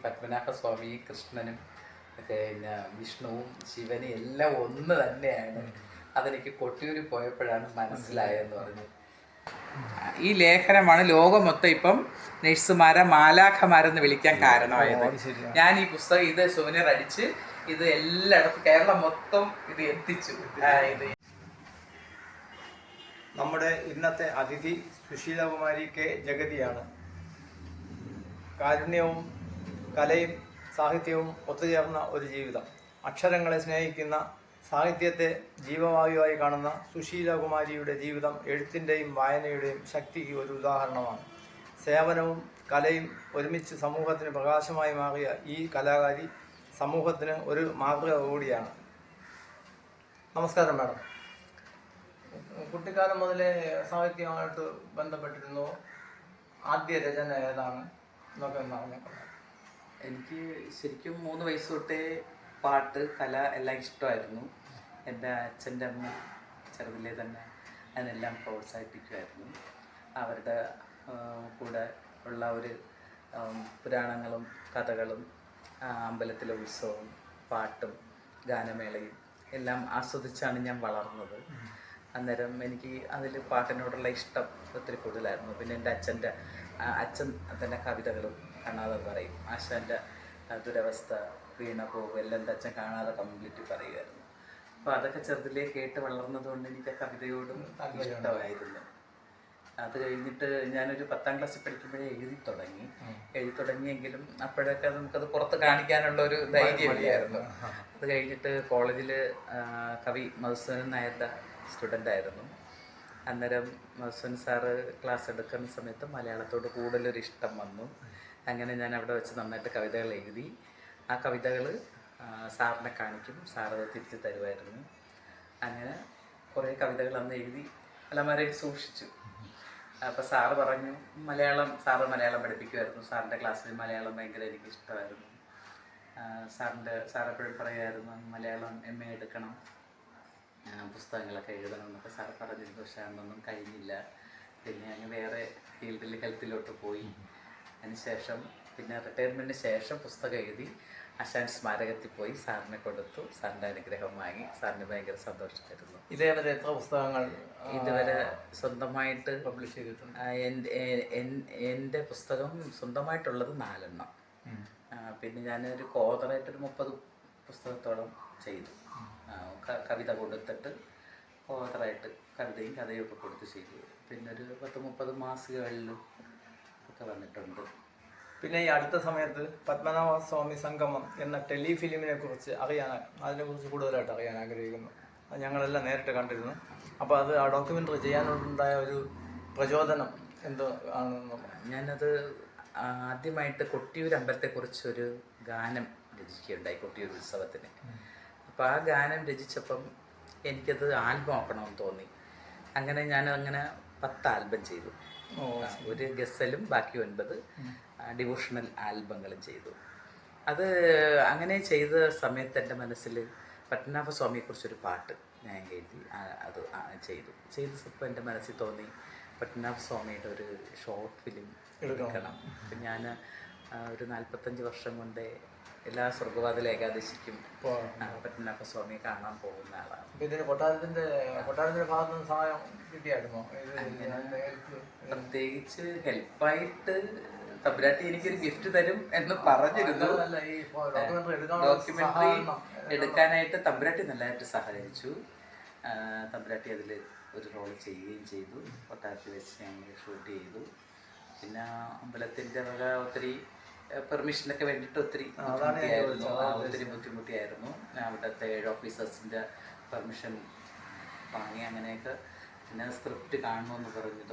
പത്മനാഭസ്വാമി കൃഷ്ണനും പിന്നെ വിഷ്ണുവും ശിവനും എല്ലാം ഒന്ന് തന്നെയാണ്. അതെനിക്ക് കൊട്ടിയൂരിൽ പോയപ്പോഴാണ് മനസ്സിലായെന്ന് പറഞ്ഞു. ഈ ലേഖനമാണ് ലോകം മൊത്തം ഇപ്പം നഴ്സുമാരെ മാലാഖമാരെന്ന് വിളിക്കാൻ കാരണമായത്. ഞാൻ ഈ പുസ്തകം ഇത് സോനിയർ അടിച്ച് ഇത് എല്ലായിടത്തും കേരളം മൊത്തം ഇത് എത്തിച്ചു. ഇത് നമ്മുടെ ഇന്നത്തെ അതിഥി സുശീലകുമാരി കെ ജഗതിയാണ്. കാരുണ്യവും കലയും സാഹിത്യവും ഒത്തുചേർന്ന ഒരു ജീവിതം. അക്ഷരങ്ങളെ സ്നേഹിക്കുന്ന, സാഹിത്യത്തെ ജീവവായുവായി കാണുന്ന സുശീലകുമാരിയുടെ ജീവിതം എഴുത്തിൻ്റെയും വായനയുടെയും ശക്തിക്ക് ഒരു ഉദാഹരണമാണ്. സേവനവും കലയും ഒരുമിച്ച് സമൂഹത്തിന് പ്രകാശമായി മാറിയ ഈ കലാകാരി സമൂഹത്തിന് ഒരു മാതൃക കൂടിയാണ്. നമസ്കാരം മാഡം. കുട്ടിക്കാലം മുതലേ സാഹിത്യവുമായിട്ട് ബന്ധപ്പെട്ടിരുന്നു. ആദ്യ രചന ഏതാണ് എന്നൊക്കെ പറഞ്ഞേക്കാം. എനിക്ക് ശരിക്കും 3 വയസ്സ് തൊട്ടേ പാട്ട്, കല എല്ലാം ഇഷ്ടമായിരുന്നു. എൻ്റെ അച്ഛൻ്റെ അമ്മ ചെറുതിലേ തന്നെ അതിനെല്ലാം പ്രോത്സാഹിപ്പിക്കുമായിരുന്നു. അവരുടെ കൂടെ ഉള്ള ഒരു പുരാണങ്ങളും കഥകളും അമ്പലത്തിലെ ഉത്സവവും പാട്ടും ഗാനമേളയും എല്ലാം ആസ്വദിച്ചാണ് ഞാൻ വളർന്നത്. അന്നേരം എനിക്ക് അതിൽ പാട്ടിനോടുള്ള ഇഷ്ടം ഒത്തിരി കൂടുതലായിരുന്നു. പിന്നെ എൻ്റെ അച്ഛൻ തന്നെ കവിതകളും കാണാതെ പറയും. ആശാൻ്റെ ദുരവസ്ഥ, വീണ പോകും എല്ലാം എൻ്റെ അച്ഛൻ കാണാതെ കംപ്ലീറ്റ് പറയുമായിരുന്നു. അപ്പോൾ അതൊക്കെ ചെറുതിലേ കേട്ട് വളർന്നതുകൊണ്ട് എനിക്ക് കവിതയോടും ഇഷ്ടമായിരുന്നു. അത് കഴിഞ്ഞിട്ട് ഞാനൊരു 10ാം ക്ലാസ്സിൽ പഠിക്കുമ്പോഴേ എഴുതി തുടങ്ങിയെങ്കിലും അപ്പോഴൊക്കെ നമുക്കത് പുറത്ത് കാണിക്കാനുള്ള ഒരു ധൈര്യമില്ലായിരുന്നു. അത് കഴിഞ്ഞിട്ട് കോളേജിൽ കവി മധുസൂദനൻ നായരുടെ സ്റ്റുഡൻ്റായിരുന്നു. അന്നേരം മധുസൂദൻ സാറ് ക്ലാസ് എടുക്കുന്ന സമയത്ത് മലയാളത്തോട് കൂടുതലൊരു ഇഷ്ടം വന്നു. അങ്ങനെ ഞാൻ അവിടെ വെച്ച് നന്നായിട്ട് കവിതകൾ എഴുതി. ആ കവിതകൾ സാറിനെ കാണിക്കും, സാറത് തിരിച്ച് തരുമായിരുന്നു. അങ്ങനെ കുറേ കവിതകൾ അന്ന് എഴുതി അലമാരയിൽ സൂക്ഷിച്ചു. അപ്പോൾ സാറ് പറഞ്ഞു സാറ് മലയാളം പഠിപ്പിക്കുമായിരുന്നു. സാറിൻ്റെ ക്ലാസ്സിൽ മലയാളം ഭയങ്കര എനിക്ക് ഇഷ്ടമായിരുന്നു. സാറെപ്പോഴും പറയുമായിരുന്നു മലയാളം MA എടുക്കണം, പുസ്തകങ്ങളൊക്കെ എഴുതണം എന്നൊക്കെ സാറ് പറഞ്ഞിരുന്നു. പക്ഷേ അതൊന്നും കഴിഞ്ഞില്ല. പിന്നെ ഞാൻ വേറെ ഫീൽഡിൽ ഹെൽത്തിലോട്ട് പോയി. അതിനുശേഷം പിന്നെ റിട്ടയർമെൻറ്റിന് ശേഷം പുസ്തകം എഴുതി ആശാൻ സ്മാരകത്തിൽ പോയി സാറിനെ കൊടുത്തു. സാറിൻ്റെ അനുഗ്രഹം വാങ്ങി. സാറിന് ഭയങ്കര സന്തോഷമായിരുന്നു. ഇതേവരെ എത്ര പുസ്തകങ്ങൾ ഇതുവരെ സ്വന്തമായിട്ട് പബ്ലിഷ് ചെയ്തിട്ടുണ്ട്? എൻ്റെ പുസ്തകം സ്വന്തമായിട്ടുള്ളത് 4 എണ്ണം. പിന്നെ ഞാനൊരു കോതറായിട്ടൊരു 30 പുസ്തകത്തോളം ചെയ്തു. കവിത കൊടുത്തിട്ട് കോതറായിട്ട് കവിതയും കഥയും ഒക്കെ കൊടുത്ത് ചെയ്തു. പിന്നെ ഒരു 10-30 മാസികകളിലും ഒക്കെ വന്നിട്ടുണ്ട്. പിന്നെ ഈ അടുത്ത സമയത്ത് പത്മനാഭസ്വാമി സംഗമം എന്ന ടെലിഫിലിമിനെ കുറിച്ച് അതിനെക്കുറിച്ച് കൂടുതലായിട്ട് അറിയാൻ ആഗ്രഹിക്കുന്നു. അത് ഞങ്ങളെല്ലാം നേരിട്ട് കണ്ടിരുന്നു. അപ്പോൾ അത് ആ ഡോക്യുമെൻ്ററി ചെയ്യാനുണ്ടായ ഒരു പ്രചോദനം എന്തോ ആണെന്ന്. ഞാനത് ആദ്യമായിട്ട് കൊട്ടിയൂർ അമ്പലത്തെക്കുറിച്ചൊരു ഗാനം രചിക്കുകയുണ്ടായി കൊട്ടിയൂർ ഉത്സവത്തിന്. അപ്പോൾ ആ ഗാനം രചിച്ചപ്പം എനിക്കത് ആൽബം ആക്കണമെന്ന് തോന്നി. അങ്ങനെ ഞാനങ്ങനെ 10 ആൽബം ചെയ്തു. ഒരു ഗസലും ബാക്കി 9 ഡിവോഷണൽ ആൽബങ്ങളും ചെയ്തു. അത് അങ്ങനെ ചെയ്ത സമയത്ത് എൻ്റെ മനസ്സിൽ പത്മനാഭസ്വാമിയെക്കുറിച്ചൊരു പാട്ട് ഞാൻ എഴുതി. അത് ചെയ്തപ്പോൾ എൻ്റെ മനസ്സിൽ തോന്നി പത്മനാഭസ്വാമിയുടെ ഒരു ഷോർട്ട് ഫിലിം എടുക്കണം. അപ്പം ഞാൻ ഒരു 45 വർഷം കൊണ്ട് എല്ലാ സ്വർഗവാതിൽ ഏകാദശിക്കും പത്മനാഭസ്വാമിയെ കാണാൻ പോകുന്ന ആളാണ്. ഇതിന് കൊട്ടാരത്തിന്റെ ഭാഗത്ത് നിന്ന് സഹായം കിട്ടിയായിരുന്നോ? പ്രത്യേകിച്ച് ഹെൽപ്പായിട്ട് തമ്പുരാട്ടി എനിക്കൊരു ഗിഫ്റ്റ് തരും എന്ന് പറഞ്ഞിരുന്നു. ഡോക്യുമെന്ററി എടുക്കാനായിട്ട് തമ്പുരാട്ടി നല്ലതായിട്ട് സഹായിച്ചു. തമ്പുരാട്ടി അതിൽ ഒരു റോൾ ചെയ്യുകയും ചെയ്തു. കൊട്ടാരത്തിൽ വെച്ച് ഞങ്ങൾ ഷൂട്ട് ചെയ്തു. പിന്നെ അമ്പലത്തിൻ്റെ വക ഒത്തിരി പെർമിഷനൊക്കെ വേണ്ടിയിട്ട് ഒത്തിരി ബുദ്ധിമുട്ടിയായിരുന്നു. അവിടുത്തെ 7 ഓഫീസേഴ്സിൻ്റെ പെർമിഷൻ വാങ്ങി. അങ്ങനെയൊക്കെ പിന്നെ സ്ക്രിപ്റ്റ് കാണണമെന്ന് പറഞ്ഞു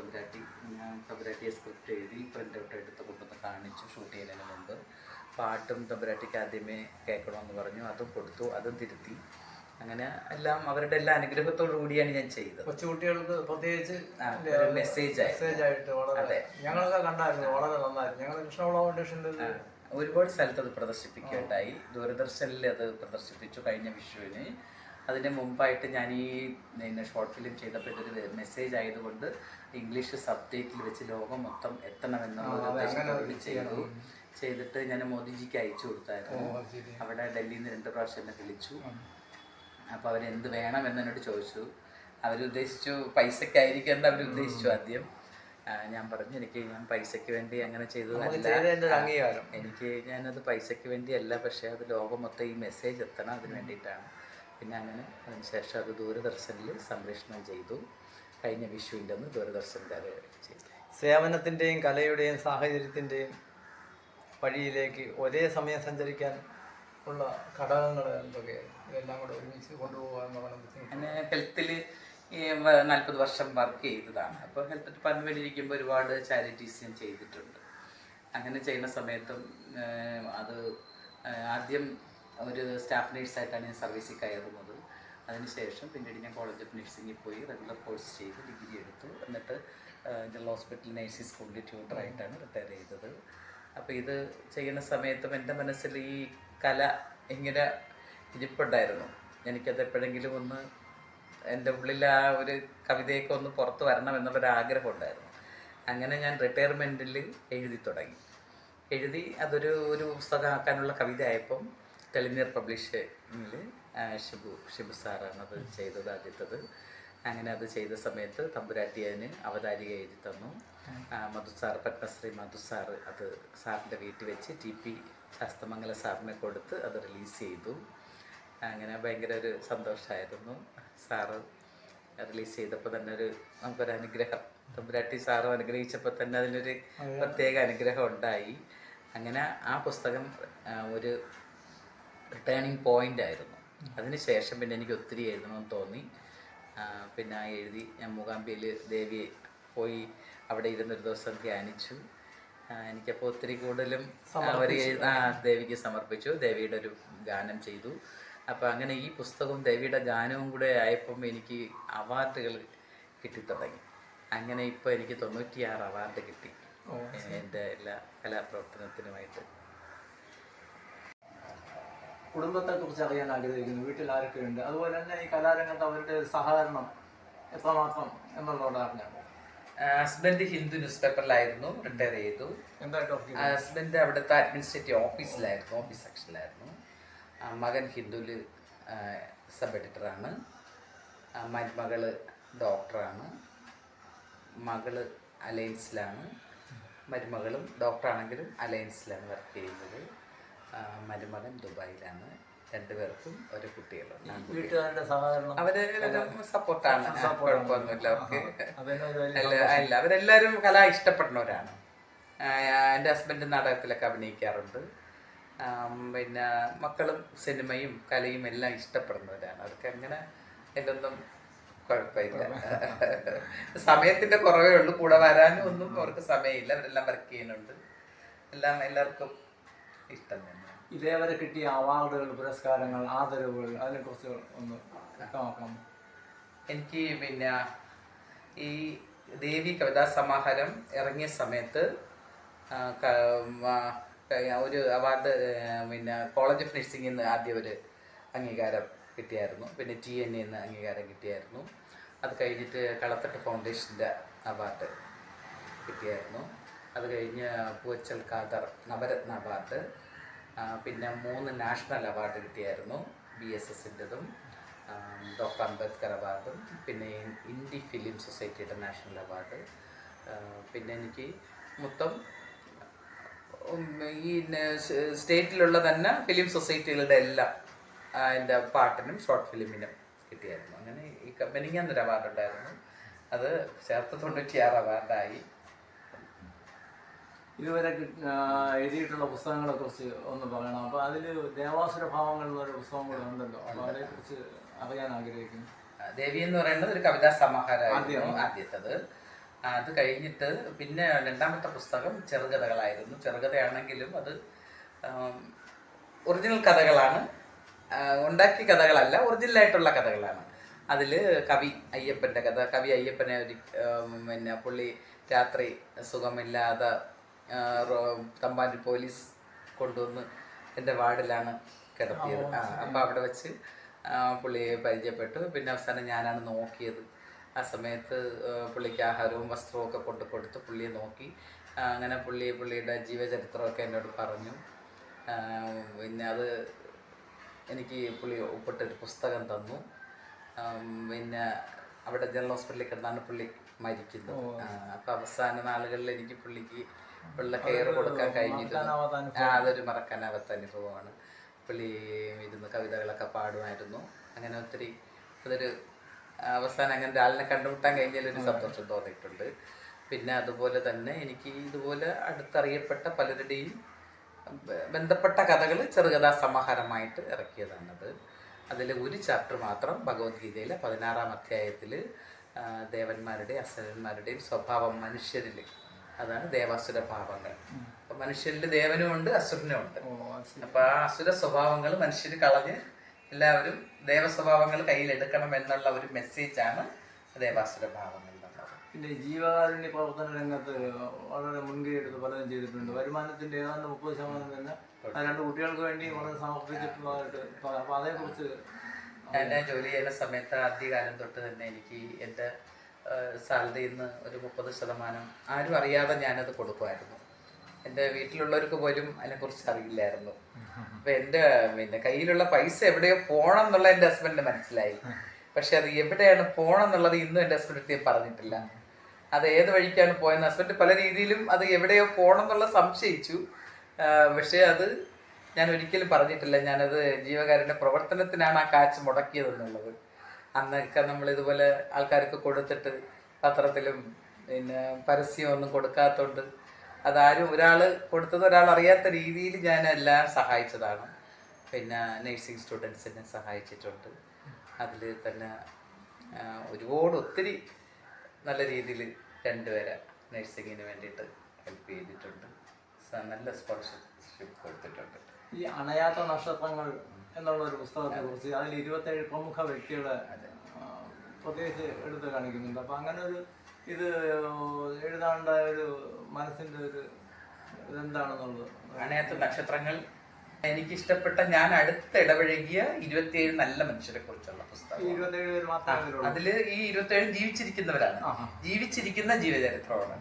തമ്പുരാട്ടിയെ സ്ക്രിപ്റ്റ് എഴുതി പ്രിൻ്റ് ഔട്ട് എടുത്ത് കൊണ്ടുവന്ന് കാണിച്ചു. ഷൂട്ട് ചെയ്യുന്നതിന് മുമ്പ് പാട്ടും തമ്പുരാട്ടിക്ക് ആദ്യമേ കേൾക്കണമെന്ന് പറഞ്ഞു. അതും കൊടുത്തു, അതും തിരുത്തി. അങ്ങനെ എല്ലാം അവരുടെ എല്ലാ അനുഗ്രഹത്തോടു കൂടിയാണ് ഞാൻ ചെയ്തത്. കൊച്ചുകുട്ടികൾക്ക് പ്രത്യേകിച്ച് മെസ്സേജ് ആയിട്ട് ഞങ്ങളൊക്കെ കണ്ടായിരുന്നു. വളരെ നന്നായിരുന്നു. ഞങ്ങൾ കൃഷ്ണകുളം ഫൗണ്ടേഷനിൽ ഒരുപാട് സ്ഥലത്ത് അത് പ്രദർശിപ്പിക്കുകയുണ്ടായി. ദൂരദർശനിൽ അത് പ്രദർശിപ്പിച്ചു കഴിഞ്ഞ വിഷുവിന്. അതിന് മുമ്പായിട്ട് ഞാൻ ഈ ഷോർട്ട് ഫിലിം ചെയ്തപ്പോൾ ഇതൊരു മെസ്സേജ് ആയതുകൊണ്ട് ഇംഗ്ലീഷ് സബ് ടൈറ്റിൽ വെച്ച് ലോകം മൊത്തം എത്തണമെന്നുള്ള ചെയ്തു. ചെയ്തിട്ട് ഞാൻ മോദിജിക്ക് അയച്ചു കൊടുത്തായിരുന്നു. അവിടെ ഡൽഹിയിൽ നിന്ന് 2 പ്രാവശ്യം എന്നെ വിളിച്ചു. അപ്പോൾ അവരെന്ത് വേണം എന്നോട് ചോദിച്ചു. അവരുദ്ദേശിച്ചു പൈസക്കായിരിക്കും അവരുദ്ദേശിച്ചു ആദ്യം. ഞാൻ പറഞ്ഞു ഞാൻ പൈസയ്ക്ക് വേണ്ടി അങ്ങനെ ചെയ്തതല്ല, ഞാനത് പൈസയ്ക്ക് വേണ്ടിയല്ല, പക്ഷേ അത് ലോകം മൊത്തം ഈ മെസ്സേജ് എത്തണം, അതിന് വേണ്ടിയിട്ടാണ്. പിന്നെ അങ്ങനെ അതിനുശേഷം അത് ദൂരദർശനിൽ സംപ്രേഷണം ചെയ്തു. കഴിഞ്ഞ വിഷുവിൻ്റെ അന്ന് ദൂരദർശൻകാർ ചെയ്തു. സേവനത്തിൻ്റെയും കലയുടെയും സാഹചര്യത്തിൻ്റെയും വഴിയിലേക്ക് ഒരേ സമയം സഞ്ചരിക്കാൻ ഉള്ള ഘടകങ്ങൾ എന്തൊക്കെയാണ്? ഇതെല്ലാം കൂടെ ഒരുമിച്ച് കൊണ്ടുപോകാൻ അങ്ങനെ ഹെൽത്തിൽ 40 വർഷം വർക്ക് ചെയ്തതാണ്. അപ്പോൾ ഹെൽത്ത് ഡിപ്പാർട്ട്മെൻറ്റിൽ ഇരിക്കുമ്പോൾ ഒരുപാട് ചാരിറ്റീസ് ഞാൻ ചെയ്തിട്ടുണ്ട്. അങ്ങനെ ചെയ്യുന്ന സമയത്തും അത് ആദ്യം ഒരു സ്റ്റാഫ് നേഴ്സായിട്ടാണ് ഞാൻ സർവീസിൽ കയറുന്നത്. അതിനുശേഷം പിന്നീട് ഞാൻ കോളേജ് ഓഫ് നഴ്സിംഗിൽ പോയി റെഗുലർ കോഴ്സ് ചെയ്ത് ഡിഗ്രി എടുത്തു. എന്നിട്ട് ജനറൽ ഹോസ്പിറ്റൽ നഴ്സിംഗ് സ്കൂളിൽ ട്യൂട്ടറായിട്ടാണ് റിട്ടയർ ചെയ്തത്. അപ്പോൾ ഇത് ചെയ്യുന്ന സമയത്തും എൻ്റെ മനസ്സിൽ ഈ കല ഇങ്ങനെ ഇരിപ്പുണ്ടായിരുന്നു. എനിക്കത് എപ്പോഴെങ്കിലും ഒന്ന് എൻ്റെ ഉള്ളിൽ ആ ഒരു കവിതയൊക്കെ ഒന്ന് പുറത്ത് വരണം എന്നുള്ളൊരാഗ്രഹം ഉണ്ടായിരുന്നു. അങ്ങനെ ഞാൻ റിട്ടയർമെൻറ്റിൽ എഴുതി തുടങ്ങി. അതൊരു പുസ്തകമാക്കാനുള്ള കവിത ആയപ്പം തെളിനീർ പബ്ലിഷിങ്ങിൽ ഷിബു സാറാണ് അത് ചെയ്തത്, ആദ്യത്തത്. അങ്ങനെ അത് ചെയ്ത സമയത്ത് തമ്പുരാട്ടിയതിന് അവതാരിക എഴുതി തന്നു. പത്മശ്രീ മധു സാറ് അത് സാറിൻ്റെ വീട്ടിൽ വെച്ച് TP ശാസ്തമംഗല സാറിനെ കൊടുത്ത് അത് റിലീസ് ചെയ്തു. അങ്ങനെ ഭയങ്കര ഒരു സന്തോഷമായിരുന്നു. സാറ് റിലീസ് ചെയ്തപ്പോൾ തന്നെ നമുക്കൊരു അനുഗ്രഹം, തമ്പുരാട്ടി സാറും അനുഗ്രഹിച്ചപ്പോൾ തന്നെ അതിനൊരു പ്രത്യേക അനുഗ്രഹം ഉണ്ടായി. അങ്ങനെ ആ പുസ്തകം ഒരു ടേണിംഗ് പോയിൻ്റ് ആയിരുന്നു. അതിനുശേഷം പിന്നെ എനിക്ക് ഒത്തിരി എഴുതണമെന്ന് തോന്നി. പിന്നെ എഴുതി. ഞാൻ മൂകാംബികയിൽ ദേവിയെ പോയി അവിടെ ഇരുന്നൊരു ദിവസം ധ്യാനിച്ചു. എനിക്കപ്പോൾ ഒത്തിരി കൂടുതലും ദേവിക്ക് സമർപ്പിച്ചു. ദേവിയുടെ ഒരു ഗാനം ചെയ്തു. അപ്പോൾ അങ്ങനെ ഈ പുസ്തകവും ദേവിയുടെ ഗാനവും കൂടെ ആയപ്പം എനിക്ക് അവാർഡുകൾ കിട്ടിത്തുടങ്ങി. അങ്ങനെ ഇപ്പോൾ എനിക്ക് 96 അവാർഡ് കിട്ടി എൻ്റെ എല്ലാ കലാപ്രവർത്തനത്തിനുമായിട്ട്. കുടുംബത്തെ കുറിച്ച് അറിയാൻ ആഗ്രഹിക്കുന്നു. വീട്ടിൽ ആരൊക്കെയുണ്ട്? അതുപോലെ തന്നെ ഈ കലാരംഗത്ത് അവരുടെ സഹകരണം എത്രമാത്രം എന്നുള്ളതോടെ അറിഞ്ഞാൽ. ഹസ്ബൻഡ് ഹിന്ദു ന്യൂസ് പേപ്പറിലായിരുന്നു, റിട്ടയർ ചെയ്തു. ഹസ്ബൻഡ് അവിടുത്തെ അഡ്മിനിസ്ട്രേറ്റീവ് ഓഫീസിലായിരുന്നു, ഓഫീസ് സെക്ഷനിലായിരുന്നു. മകൻ ഹിന്ദുവിൽ സബ് എഡിറ്ററാണ്. മരുമകള് ഡോക്ടറാണ്. മകള് അലയൻസിലാണ്. മരുമകളും ഡോക്ടറാണെങ്കിലും അലയൻസിലാണ് വർക്ക് ചെയ്യുന്നത്. മരുമകൻ ദുബായിലാണ്. 2 പേർക്കും ഒരു കുട്ടികളുണ്ട്. വീട്ടുകാരുടെ സഹകരണം അവരെല്ലാം സപ്പോർട്ടാണ്, കുഴപ്പമൊന്നുമില്ല. അല്ല, അവരെല്ലാവരും കല ഇഷ്ടപ്പെടുന്നവരാണ്. എൻ്റെ ഹസ്ബൻഡ് നാടകത്തിലൊക്കെ അഭിനയിക്കാറുണ്ട്. പിന്നെ മക്കളും സിനിമയും കലയും എല്ലാം ഇഷ്ടപ്പെടുന്നവരാണ്. അവർക്ക് അങ്ങനെ ഇതൊന്നും കുഴപ്പമില്ല. സമയത്തിൻ്റെ കുറവേ ഉള്ളൂ, കൂടെ വരാനും ഒന്നും അവർക്ക് സമയമില്ല. അവരെല്ലാം വർക്ക് ചെയ്യുന്നുണ്ട്. എല്ലാവർക്കും ഇഷ്ടം തന്നെ. ഇതേവരെ കിട്ടിയ അവാർഡുകൾ, പുരസ്കാരങ്ങൾ, ആദരവുകൾ, അതിനെക്കുറിച്ച് ഒന്ന് വ്യക്തമാക്കാം. എനിക്ക് പിന്നെ ഈ ദേവി കവിതാ സമാഹാരം ഇറങ്ങിയ സമയത്ത് ഒരു അവാർഡ് പിന്നെ കോളേജ് ഓഫ് നഴ്സിംഗിൽ നിന്ന് ആദ്യം ഒരു അംഗീകാരം കിട്ടിയായിരുന്നു. പിന്നെ TNA നിന്ന് അംഗീകാരം കിട്ടിയായിരുന്നു. അത് കഴിഞ്ഞിട്ട് കളത്തട്ട് ഫൗണ്ടേഷൻ്റെ അവാർഡ് കിട്ടിയായിരുന്നു. അത് കഴിഞ്ഞ് പൂവച്ചൽ ഖാദർ നവരത്ന അവാർഡ്, പിന്നെ 3 നാഷണൽ അവാർഡ് കിട്ടിയായിരുന്നു. BSSൻ്റെതും ഡോക്ടർ അംബേദ്കർ അവാർഡും പിന്നെ ഇന്ത്യ ഫിലിം സൊസൈറ്റിയുടെ നാഷണൽ അവാർഡ്. പിന്നെ എനിക്ക് മൊത്തം ഈ സ്റ്റേറ്റിലുള്ള തന്നെ ഫിലിം സൊസൈറ്റികളുടെ എല്ലാം എൻ്റെ പാട്ടിനും ഷോർട്ട് ഫിലിമിനും കിട്ടിയായിരുന്നു. അങ്ങനെ ഈ കമ്പനിക്ക് അന്നൊരു അവാർഡ് ഉണ്ടായിരുന്നു. അത് ചേർത്ത് 96 അവാർഡായി. ഇതുവരെ എഴുതിയിട്ടുള്ള പുസ്തകങ്ങളെ കുറിച്ച് ഒന്ന് പറയണം. അപ്പോൾ അതിൽ ദേവാസുര ഭാവങ്ങളിലൊരു പുസ്തകം കൂടെ ഉണ്ടല്ലോ, അപ്പോൾ അതേക്കുറിച്ച് അറിയാൻ ആഗ്രഹിക്കുന്നു. ദേവി എന്ന് പറയുന്നത് ഒരു കവിതാ സമാഹാരമായിരുന്നു ആദ്യത്തത്. അത് കഴിഞ്ഞിട്ട് പിന്നെ 2ാമത്തെ പുസ്തകം ചെറുകഥകളായിരുന്നു. ചെറുകഥയാണെങ്കിലും അത് ഒറിജിനൽ കഥകളാണ്, ഉണ്ടാക്കിയ കഥകളല്ല, ഒറിജിനലായിട്ടുള്ള കഥകളാണ്. അതിൽ കവി അയ്യപ്പൻ്റെ കഥ. കവി അയ്യപ്പനെ പിന്നെ പുള്ളി രാത്രി സുഖമില്ലാതെ തമ്പാനൂർ പോലീസ് കൊണ്ടുവന്ന് എൻ്റെ വാർഡിലാണ് കിടത്തിയത്. അപ്പോൾ അവിടെ വെച്ച് പുള്ളിയെ പരിചയപ്പെട്ടു. പിന്നെ അവസാനം ഞാനാണ് നോക്കിയത്. ആ സമയത്ത് പുള്ളിക്ക് ആഹാരവും വസ്ത്രവും ഒക്കെ കൊടുത്ത് പുള്ളിയെ നോക്കി അങ്ങനെ പുള്ളിയുടെ ജീവചരിത്രമൊക്കെ എന്നോട് പറഞ്ഞു. പിന്നെ അത് എനിക്ക് പുള്ളി ഒപ്പിട്ടൊരു പുസ്തകം തന്നു. പിന്നെ അവിടെ ജനറൽ ഹോസ്പിറ്റലിൽ കിടന്നാണ് പുള്ളി മരിക്കുന്നത്. അപ്പം അവസാന നാളുകളിൽ എനിക്ക് പുള്ളിക്ക് ഉള്ള കെയർ കൊടുക്കാൻ കഴിഞ്ഞിരുന്നു. അതൊരു മറക്കാനാവാത്ത അനുഭവമാണ്. പുള്ളി ഇരുന്ന് കവിതകളൊക്കെ പാടുമായിരുന്നു. അങ്ങനെ ഒത്തിരി അതൊരു അവസാനം അങ്ങനെ ഒരാളിനെ കണ്ടുമുട്ടാൻ കഴിഞ്ഞാലൊരു സന്തോഷം തോന്നിയിട്ടുണ്ട്. പിന്നെ അതുപോലെ തന്നെ എനിക്ക് ഇതുപോലെ അടുത്തറിയപ്പെട്ട പലരുടെയും ബന്ധപ്പെട്ട കഥകൾ ചെറുകഥാ സമാഹാരമായിട്ട് ഇറക്കിയതാണത്. അതിൽ ഒരു ചാപ്റ്റർ മാത്രം ഭഗവത്ഗീതയിലെ 16-ാം അധ്യായത്തിൽ ദേവന്മാരുടെയും അസുരന്മാരുടെയും സ്വഭാവം മനുഷ്യരിൽ, അതാണ് ദേവാസുര ഭാവങ്ങൾ. അപ്പം മനുഷ്യരിൽ ദേവനും ഉണ്ട് അസുരനും ഉണ്ട്. അപ്പം ആ അസുര സ്വഭാവങ്ങൾ മനുഷ്യർ കളഞ്ഞ് എല്ലാവരും ദേവസ്വഭാവങ്ങൾ കയ്യിലെടുക്കണം എന്നുള്ള ഒരു മെസ്സേജാണ് ദേവാസുര ഭാവങ്ങൾ. പിന്നെ ജീവകാരുണ്യ പ്രവർത്തന രംഗത്ത് വളരെ മുൻകൈ എടുത്ത് പലതും ചെയ്തിട്ടുണ്ട്. വരുമാനത്തിന്റെ ഏതാണ്ട് 30% തന്നെ ആ 2 കുട്ടികൾക്ക് വേണ്ടി വളരെ സമർപ്പിച്ചിട്ടുള്ളതായിട്ട്. അപ്പൊ അതേക്കുറിച്ച് ഞാൻ ജോലി ചെയ്യുന്ന സമയത്ത് ആദ്യകാലം തൊട്ട് തന്നെ എനിക്ക് എൻ്റെ സാലറിയിൽ നിന്ന് ഒരു 30% ആരും അറിയാതെ ഞാനത് കൊടുക്കുമായിരുന്നു. എൻ്റെ വീട്ടിലുള്ളവർക്ക് പോലും അതിനെക്കുറിച്ച് അറിയില്ലായിരുന്നു. അപ്പം എൻ്റെ പിന്നെ കയ്യിലുള്ള പൈസ എവിടെയോ പോകണം എന്നുള്ള എൻ്റെ ഹസ്ബൻഡിന് മനസ്സിലായി. പക്ഷെ അത് എവിടെയാണ് പോകണം എന്നുള്ളത് ഇന്നും എൻ്റെ ഹസ്ബൻഡ് പറഞ്ഞിട്ടില്ല. അത് ഏത് വഴിക്കാണ് പോയെന്ന് ഹസ്ബൻഡ് പല രീതിയിലും അത് എവിടെയോ പോകണം എന്നുള്ള സംശയിച്ചു. പക്ഷേ അത് ഞാൻ ഒരിക്കലും പറഞ്ഞിട്ടില്ല. ഞാനത് ജീവകാരുണ്യ പ്രവർത്തനത്തിനാണ് ആ കാശ് മുടക്കിയതെന്നുള്ളത്. അന്നൊക്കെ നമ്മൾ ഇതുപോലെ ആൾക്കാർക്ക് കൊടുത്തിട്ട് പത്രത്തിലും പിന്നെ പരസ്യമൊന്നും കൊടുക്കാത്തതുകൊണ്ട് അതാരും ഒരാൾ കൊടുത്തത് ഒരാൾ അറിയാത്ത രീതിയിൽ ഞാൻ എല്ലാം സഹായിച്ചതാണ്. പിന്നെ നഴ്സിംഗ് സ്റ്റുഡൻസിനെ സഹായിച്ചിട്ടുണ്ട്. അതിൽ തന്നെ ഒത്തിരി നല്ല രീതിയിൽ 2 പേരെ നഴ്സിങ്ങിന് വേണ്ടിയിട്ട് ഹെൽപ്പ് ചെയ്തിട്ടുണ്ട്. നല്ല സ്പോൺസർഷിപ്പ് കൊടുത്തിട്ടുണ്ട്. ഈ അണയാത്ത നക്ഷത്രങ്ങൾ എന്നുള്ള ഒരു പുസ്തകത്തെ കുറിച്ച് അതിൽ 27 പ്രമുഖ വ്യക്തികളെ പ്രത്യേകിച്ച് എടുത്ത് കാണിക്കുന്നുണ്ട്. അപ്പം അങ്ങനെ ഒരു ഇത് എഴുതാണ്ടായ ഒരു മനസ്സിൻ്റെ ഒരു ഇതെന്താണെന്നുള്ളത്. അണയാത്ത നക്ഷത്രങ്ങൾ എനിക്കിഷ്ടപ്പെട്ട ഞാൻ അടുത്ത് ഇടപഴകിയ 27 നല്ല മനുഷ്യരെ കുറിച്ചുള്ള പുസ്തകം. 27 പേര് മാത്രമേ അതില് ഈ 27 ജീവിച്ചിരിക്കുന്നവരാണ്. ജീവിച്ചിരിക്കുന്ന ജീവചരിത്രമാണ്.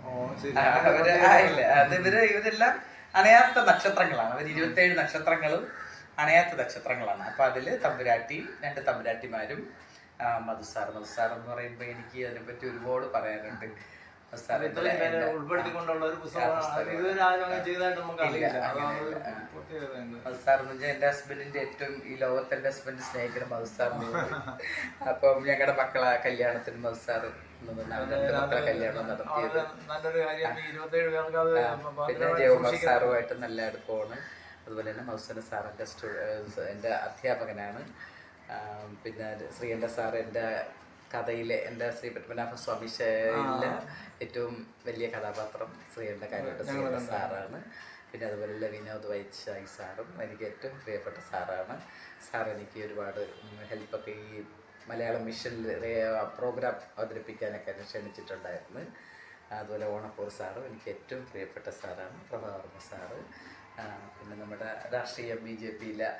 ഇവരെല്ലാം അണയാത്ത നക്ഷത്രങ്ങളാണ്. അവർ 27 നക്ഷത്രങ്ങളും അണയാത്ത നക്ഷത്രങ്ങളാണ്. അപ്പൊ അതില് തമ്പുരാട്ടി, 2 തമ്പുരാട്ടിമാരും മധുസാർ എന്ന് പറയുമ്പോ എനിക്ക് അതിനെപ്പറ്റി ഒരുപാട് പറയാനുണ്ട്. ഉൾപ്പെടുത്തിക്കൊണ്ടുള്ള ഒരു പുസ്തകമാണ്. മധുസാർ എന്ന് വെച്ചാൽ എന്റെ ഹസ്ബൻഡിന്റെ ഏറ്റവും ഈ ലോകത്ത് എന്റെ ഹസ്ബൻഡ് സ്നേഹിക്കുന്ന മധുസാറിനെ. അപ്പം ഞങ്ങളുടെ മക്കളെ കല്യാണത്തിന് മധുസാർ മക്കളെ കല്യാണം നടത്തിയത്. പിന്നെ ജയകുമാർ സാറുമായിട്ട് നല്ല അടുപ്പമാണ്. അതുപോലെ തന്നെ മധുസൂദന സാർ എൻ്റെ അധ്യാപകനാണ്. പിന്നെ ശ്രീകണ്ഠ സാർ എൻ്റെ കഥയിലെ എൻ്റെ ശ്രീ പത്മനാഭസ്വാമി ശൈലിലെ ഏറ്റവും വലിയ കഥാപാത്രം ശ്രീകണ്ഠ സാറാണ്. പിന്നെ അതുപോലെ വിനോദ് വൈദ്യശായി സാറും എനിക്ക് ഏറ്റവും പ്രിയപ്പെട്ട സാറാണ്. സാർ എനിക്ക് ഒരുപാട് ഹെൽപ്പൊക്കെ ഈ മലയാളം മിഷനിൽ പ്രോഗ്രാം അവതരിപ്പിക്കാനൊക്കെ എന്നെ ക്ഷണിച്ചിട്ടുണ്ടായിരുന്നു. അതുപോലെ ഓണപ്പൂർ സാറും എനിക്ക് ഏറ്റവും പ്രിയപ്പെട്ട സാറാണ്. പ്രഭാവർമ്മ സാറ്, പിന്നെ നമ്മുടെ രാഷ്ട്രീയ BJPയിലെ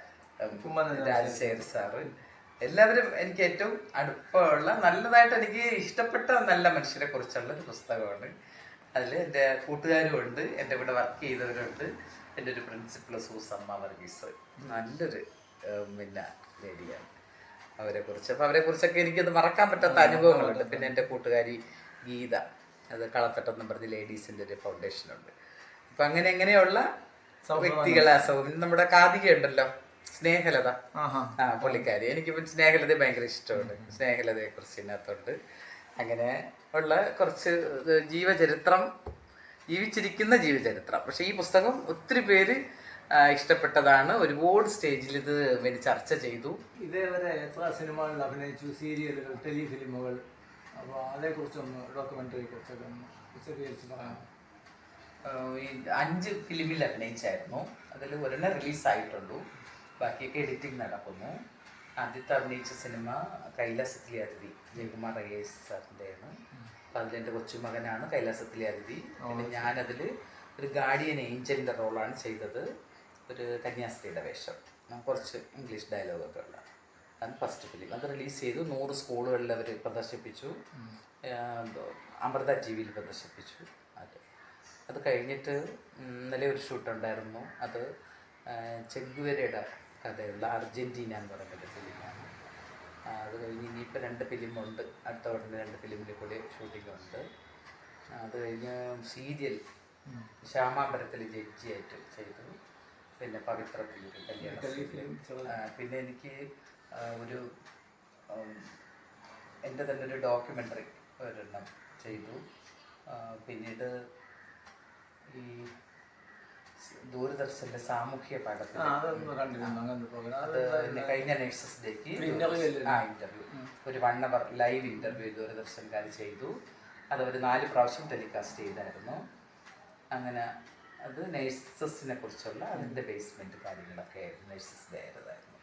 രാജശേഖർ സാറ്, എല്ലാവരും എനിക്ക് ഏറ്റവും അടുപ്പമുള്ള നല്ലതായിട്ട് എനിക്ക് ഇഷ്ടപ്പെട്ട നല്ല മനുഷ്യരെ കുറിച്ചുള്ള ഒരു പുസ്തകമാണ്. അതിൽ എൻ്റെ കൂട്ടുകാരും ഉണ്ട്, എൻ്റെ കൂടെ വർക്ക് ചെയ്തവരുണ്ട്. എൻ്റെ ഒരു പ്രിൻസിപ്പൾ സൂസമ്മ വർഗീസ്, നല്ലൊരു പിന്നെ ലേഡിയാണ്. അവരെക്കുറിച്ച് അപ്പോൾ അവരെക്കുറിച്ചൊക്കെ എനിക്കത് മറക്കാൻ പറ്റാത്ത അനുഭവങ്ങളുണ്ട്. പിന്നെ എൻ്റെ കൂട്ടുകാരി ഗീത, അത് കളത്തട്ടെന്ന് പറഞ്ഞ് ലേഡീസിൻ്റെ ഒരു ഫൗണ്ടേഷനുണ്ട്. അപ്പം അങ്ങനെയുള്ള വ്യക്തികളെ നമ്മുടെ കാതിക ഉണ്ടല്ലോ, സ്നേഹലത, പുള്ളിക്കാരി, എനിക്ക് സ്നേഹലതയെ ഭയങ്കര ഇഷ്ടമുണ്ട്. സ്നേഹലതയെ കുറിച്ച് ഇതിനകത്തുണ്ട്. അങ്ങനെ ഉള്ള കുറച്ച് ജീവിച്ചിരിക്കുന്ന ജീവചരിത്രം. പക്ഷെ ഈ പുസ്തകം ഒത്തിരി പേര് ഇഷ്ടപ്പെട്ടതാണ്. ഒരുപാട് സ്റ്റേജിൽ ഇത് വേണ്ടി ചർച്ച ചെയ്തു. ഇതേവരെ എത്ര സിനിമകളിൽ അഭിനയിച്ചു, സീരിയലുകൾ, ടെലിഫിലിമുകൾ, അപ്പോൾ അതേക്കുറിച്ചൊന്ന് ഡോക്യുമെന്ററിയെ കുറിച്ചൊക്കെ ഒന്ന് വിശദീകരിച്ച് പറയാം. ഈ 5 ഫിലിമിൽ അഭിനയിച്ചായിരുന്നു. അതിൽ ഒരെണ്ണം റിലീസായിട്ടുള്ളൂ, ബാക്കിയൊക്കെ എഡിറ്റിംഗ് നടക്കുന്നു. ആദ്യത്തെ അഭിനയിച്ച സിനിമ കൈലാസത്തിലെ അതിഥി, ജയകുമാർ IAS സാറിൻ്റെയാണ്. അപ്പം അതിലെൻ്റെ കൊച്ചുമകനാണ് കൈലാസത്തിലെ അതിഥി. പിന്നെ ഞാനതിൽ ഒരു ഗാർഡിയൻ ഏഞ്ചലിൻ്റെ റോളാണ് ചെയ്തത്. ഒരു കന്യാസ്ത്രീയുടെ വേഷം, കുറച്ച് ഇംഗ്ലീഷ് ഡയലോഗൊക്കെ ഉള്ള. അതാണ് ഫസ്റ്റ് ഫിലിം. അത് റിലീസ് ചെയ്തു. 100 സ്കൂളുകളിൽ അവർ പ്രദർശിപ്പിച്ചു. അമൃത TV പ്രദർശിപ്പിച്ചു. അത് അത് കഴിഞ്ഞിട്ട് ഇന്നലെ ഒരു ഷൂട്ടുണ്ടായിരുന്നു. അത് ചെഗുവേരയുടെ കഥയുള്ള അർജൻറ്റീന എന്ന് പറയുന്നൊരു ഫിലിമാണ്. അത് കഴിഞ്ഞ് ഇനിയിപ്പോൾ 2 ഫിലിമുണ്ട്, അടുത്ത ഉടനെ 2 ഫിലിമിൽ കൂടി ഷൂട്ടിംഗ് ഉണ്ട്. അത് കഴിഞ്ഞ് സീരിയൽ ശ്യാമാമ്പരത്തിൽ ജഡ്ജിയായിട്ട് ചെയ്തു. പിന്നെ പവിത്രത്തിലൊരു കല്യാണം. പിന്നെ എനിക്ക് ഒരു എൻ്റെ തന്നെ ഒരു ഡോക്യുമെൻ്ററി ഒരെണ്ണം ചെയ്തു. പിന്നീട് ഈ ദൂരദർശൻ്റെ സാമൂഹ്യ പാഠത്തിൽ കഴിഞ്ഞ നേഴ്സസ് ഡേക്ക് ഇൻ്റർവ്യൂ ഒരു 1 hour ലൈവ് ഇൻ്റർവ്യൂ ദൂരദർശൻകാർ ചെയ്തു. അത് ഒരു 4 പ്രാവശ്യം ടെലികാസ്റ്റ് ചെയ്തായിരുന്നു. അങ്ങനെ അത് നേഴ്സസിനെ കുറിച്ചുള്ള അതിൻ്റെ ബേസ്മെൻറ്റ് കാര്യങ്ങളൊക്കെ നേഴ്സസ് ഡേ ആയിരുന്നായിരുന്നു.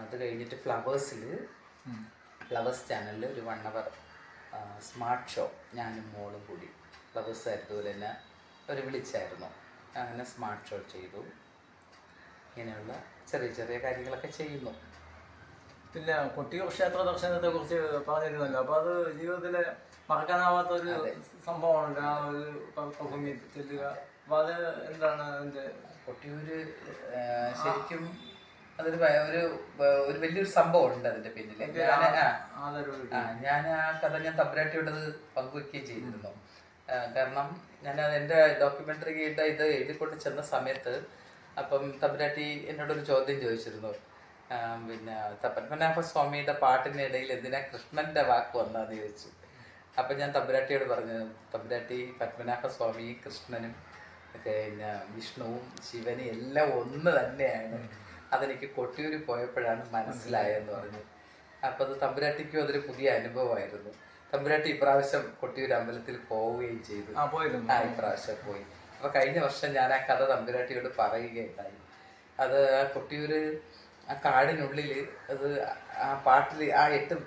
അത് കഴിഞ്ഞിട്ട് ഫ്ലവേഴ്സ് ചാനലിൽ ഒരു 1 hour സ്മാർട്ട് ഷോ ഞാനും മോളും കൂടി ഫ്ലവേഴ്സ് ആയിരുന്നതുപോലെ തന്നെ ഒരു വിളിച്ചായിരുന്നു. അങ്ങനെ സ്മാർട്ട് ഷോ ചെയ്തു. ഇങ്ങനെയുള്ള ചെറിയ ചെറിയ കാര്യങ്ങളൊക്കെ ചെയ്യുന്നു. പിന്നെ കൊട്ടിയൂർ ക്ഷേത്ര ദർശനത്തെ കുറിച്ച് പറഞ്ഞിരുന്നല്ലോ, അപ്പോൾ അത് ജീവിതത്തിൽ മറക്കാനാവാത്ത ഒരു സംഭവമാണ് ആ ഒരു ഭൂമി ചെല്ലുക. അപ്പോൾ അത് എന്താണ് അതിൻ്റെ? കൊട്ടിയൂര് ശരിക്കും അതൊരു ഒരു വലിയൊരു സംഭവം ഉണ്ട് അതിന്റെ പിന്നിൽ. ഞാൻ ആ കഥ ഞാൻ തമ്പുരാട്ടിയോടത് പങ്കുവെക്കുകയും ചെയ്തിരുന്നു. കാരണം ഞാൻ എൻ്റെ ഡോക്യുമെൻ്ററിയുടെ ഇത് എഴുതിക്കൊണ്ട് ചെന്ന സമയത്ത് അപ്പം തമ്പുരാട്ടി എന്നോടൊരു ചോദ്യം ചോദിച്ചിരുന്നു. പിന്നെ പത്മനാഭ സ്വാമിയുടെ പാട്ടിനിടയിൽ എന്തിനാ കൃഷ്ണൻ്റെ വാക്ക് വന്നാന്ന് ചോദിച്ചു. അപ്പം ഞാൻ തമ്പുരാട്ടിയോട് പറഞ്ഞു, തമ്പുരാട്ടി പത്മനാഭ സ്വാമി കൃഷ്ണനും പിന്നെ വിഷ്ണുവും ശിവനും എല്ലാം ഒന്ന് തന്നെയാണ്. അതെനിക്ക് കൊട്ടിയൂർ പോയപ്പോഴാണ് മനസ്സിലായെന്ന് പറഞ്ഞു. അപ്പോൾ അത് തമ്പുരാട്ടിക്കും അതൊരു പുതിയ അനുഭവമായിരുന്നു. തമ്പുരാട്ടി ഇപ്രാവശ്യം കൊട്ടിയൂർ അമ്പലത്തിൽ പോവുകയും ചെയ്തു. ഇപ്രാവശ്യം പോയി. അപ്പോൾ കഴിഞ്ഞ വർഷം ഞാൻ ആ കഥ തമ്പുരാട്ടിയോട് പറയുകയുണ്ടായി. അത് കൊട്ടിയൂർ ആ കാടിനുള്ളിൽ അത് ആ പാട്ടിൽ ആ 8